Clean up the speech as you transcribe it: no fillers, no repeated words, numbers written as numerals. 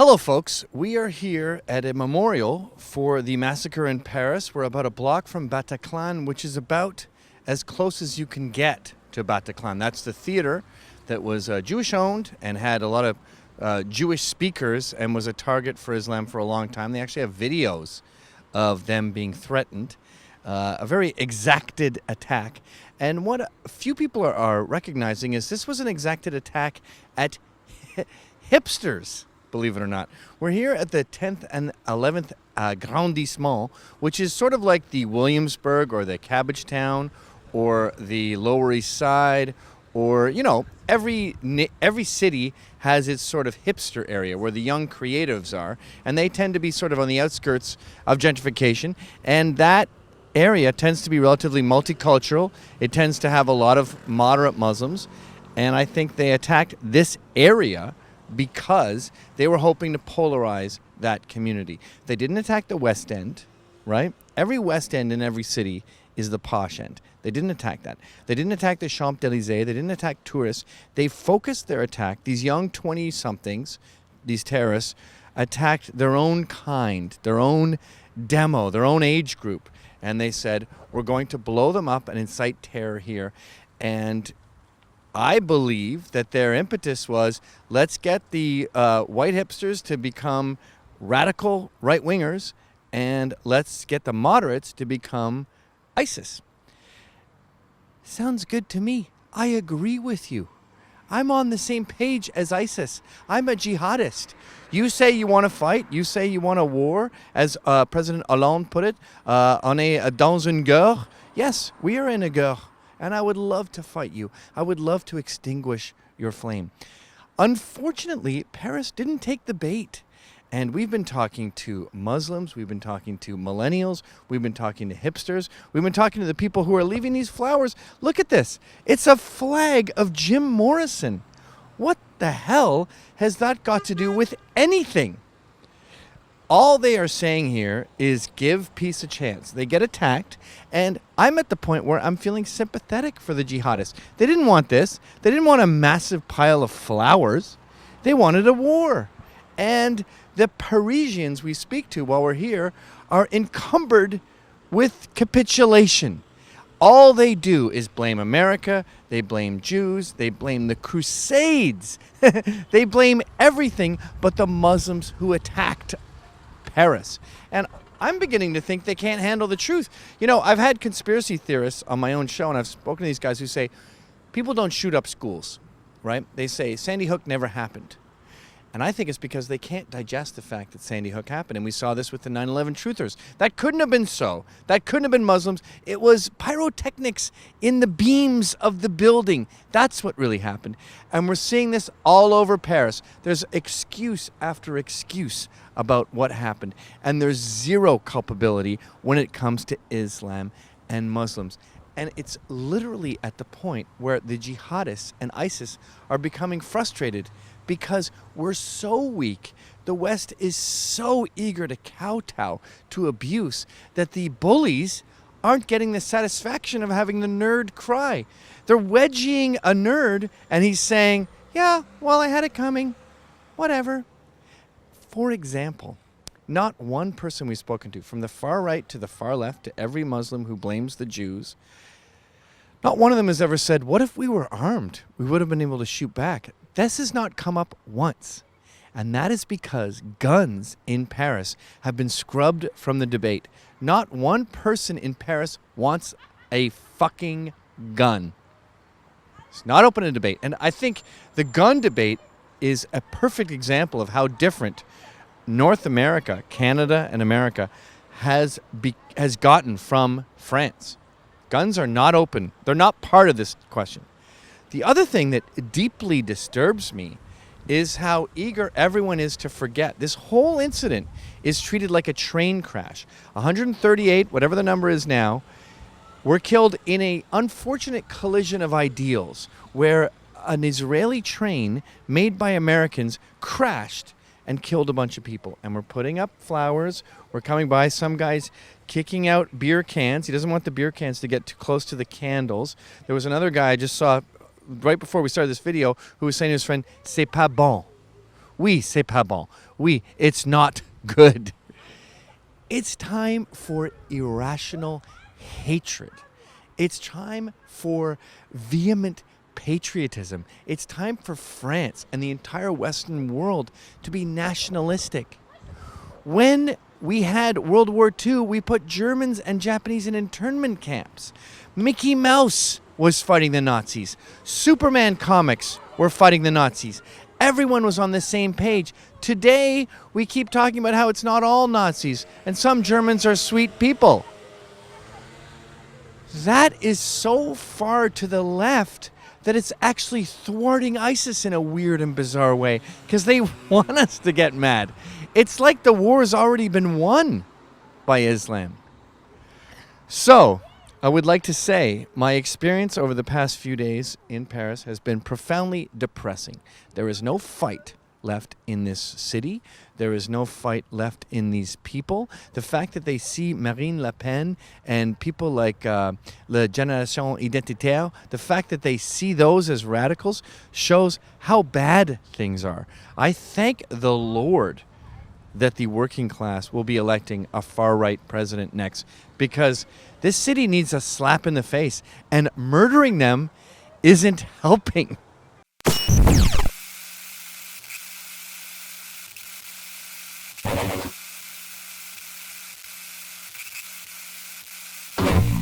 Hello, folks. We are here at a memorial for the massacre in Paris. We're about a block from Bataclan, which is about as close as you can get to Bataclan. That's the theater that was Jewish-owned and had a lot of Jewish speakers and was a target for Islam for a long time. They actually have videos of them being threatened. A very exacted attack. And what a few people are recognizing is this was an exacted attack at hipsters. Believe it or not. We're here at the 10th and 11th arrondissement, which is sort of like the Williamsburg or the Cabbagetown or the Lower East Side, or, you know, every city has its sort of hipster area where the young creatives are, and they tend to be sort of on the outskirts of gentrification, and that area tends to be relatively multicultural. It tends to have a lot of moderate Muslims, and I think they attacked this area because they were hoping to polarize that community. They didn't attack the West End, right? Every West End in every city is the posh end. They didn't attack that. They didn't attack the Champs-Élysées. They didn't attack tourists. They focused their attack. These young 20-somethings, these terrorists, attacked their own kind, their own demo, their own age group. And they said, we're going to blow them up and incite terror here. And I believe that their impetus was, let's get the white hipsters to become radical right-wingers, and let's get the moderates to become ISIS. Sounds good to me. I agree with you. I'm on the same page as ISIS. I'm a jihadist. You say you want to fight. You say you want a war, as President Hollande put it, on dans une guerre. Yes, we are in a guerre. And I would love to fight you. I would love to extinguish your flame. Unfortunately, Paris didn't take the bait. And we've been talking to Muslims. We've been talking to millennials. We've been talking to hipsters. We've been talking to the people who are leaving these flowers. Look at this. It's a flag of Jim Morrison. What the hell has that got to do with anything? All they are saying here is give peace a chance. They get attacked, and I'm at the point where I'm feeling sympathetic for the jihadists. They didn't want this. They didn't want a massive pile of flowers. They wanted a war. And the Parisians we speak to while we're here are encumbered with capitulation. All they do is blame America. They blame Jews. They blame the Crusades. They blame everything but the Muslims who attacked Paris. And I'm beginning to think they can't handle the truth. You know, I've had conspiracy theorists on my own show, and I've spoken to these guys who say people don't shoot up schools, right? They say Sandy Hook never happened. And I think it's because they can't digest the fact that Sandy Hook happened. And we saw this with the 9/11 truthers. That couldn't have been so. That couldn't have been Muslims. It was pyrotechnics in the beams of the building. That's what really happened. And we're seeing this all over Paris. There's excuse after excuse about what happened. And there's zero culpability when it comes to Islam and Muslims. And it's literally at the point where the jihadists and ISIS are becoming frustrated because we're so weak. The West is so eager to kowtow to abuse that the bullies aren't getting the satisfaction of having the nerd cry. They're wedging a nerd, and he's saying, yeah, well, I had it coming. Whatever. For example, not one person we've spoken to, from the far right to the far left, to every Muslim who blames the Jews, not one of them has ever said, what if we were armed? We would have been able to shoot back. This has not come up once. And that is because guns in Paris have been scrubbed from the debate. Not one person in Paris wants a fucking gun. It's not open to debate. And I think the gun debate is a perfect example of how different North America, Canada and America, has gotten from France. Guns are not open. They're not part of this question. The other thing that deeply disturbs me is how eager everyone is to forget. This whole incident is treated like a train crash. 138, whatever the number is now, were killed in an unfortunate collision of ideals where an Israeli train made by Americans crashed and killed a bunch of people. And we're putting up flowers. We're coming by. Some guy's kicking out beer cans. He doesn't want the beer cans to get too close to the candles. There was another guy I just saw right before we started this video who was saying to his friend, c'est pas bon. Oui, c'est pas bon. it's not good. It's time for irrational hatred. It's time for vehement patriotism. It's time for France and the entire Western world to be nationalistic. When we had World War II, we put Germans and Japanese in internment camps. Mickey Mouse was fighting the Nazis. Superman comics were fighting the Nazis. Everyone was on the same page. Today, we keep talking about how it's not all Nazis, and some Germans are sweet people. That is so far to the left that it's actually thwarting ISIS in a weird and bizarre way, because they want us to get mad. It's like the war's already been won by Islam. So, I would like to say my experience over the past few days in Paris has been profoundly depressing. There is no fight left in this city. There is no fight left in these people. The fact that they see Marine Le Pen and people like La Génération Identitaire, the fact that they see those as radicals shows how bad things are. I thank the Lord that the working class will be electing a far-right president next, because this city needs a slap in the face, and murdering them isn't helping.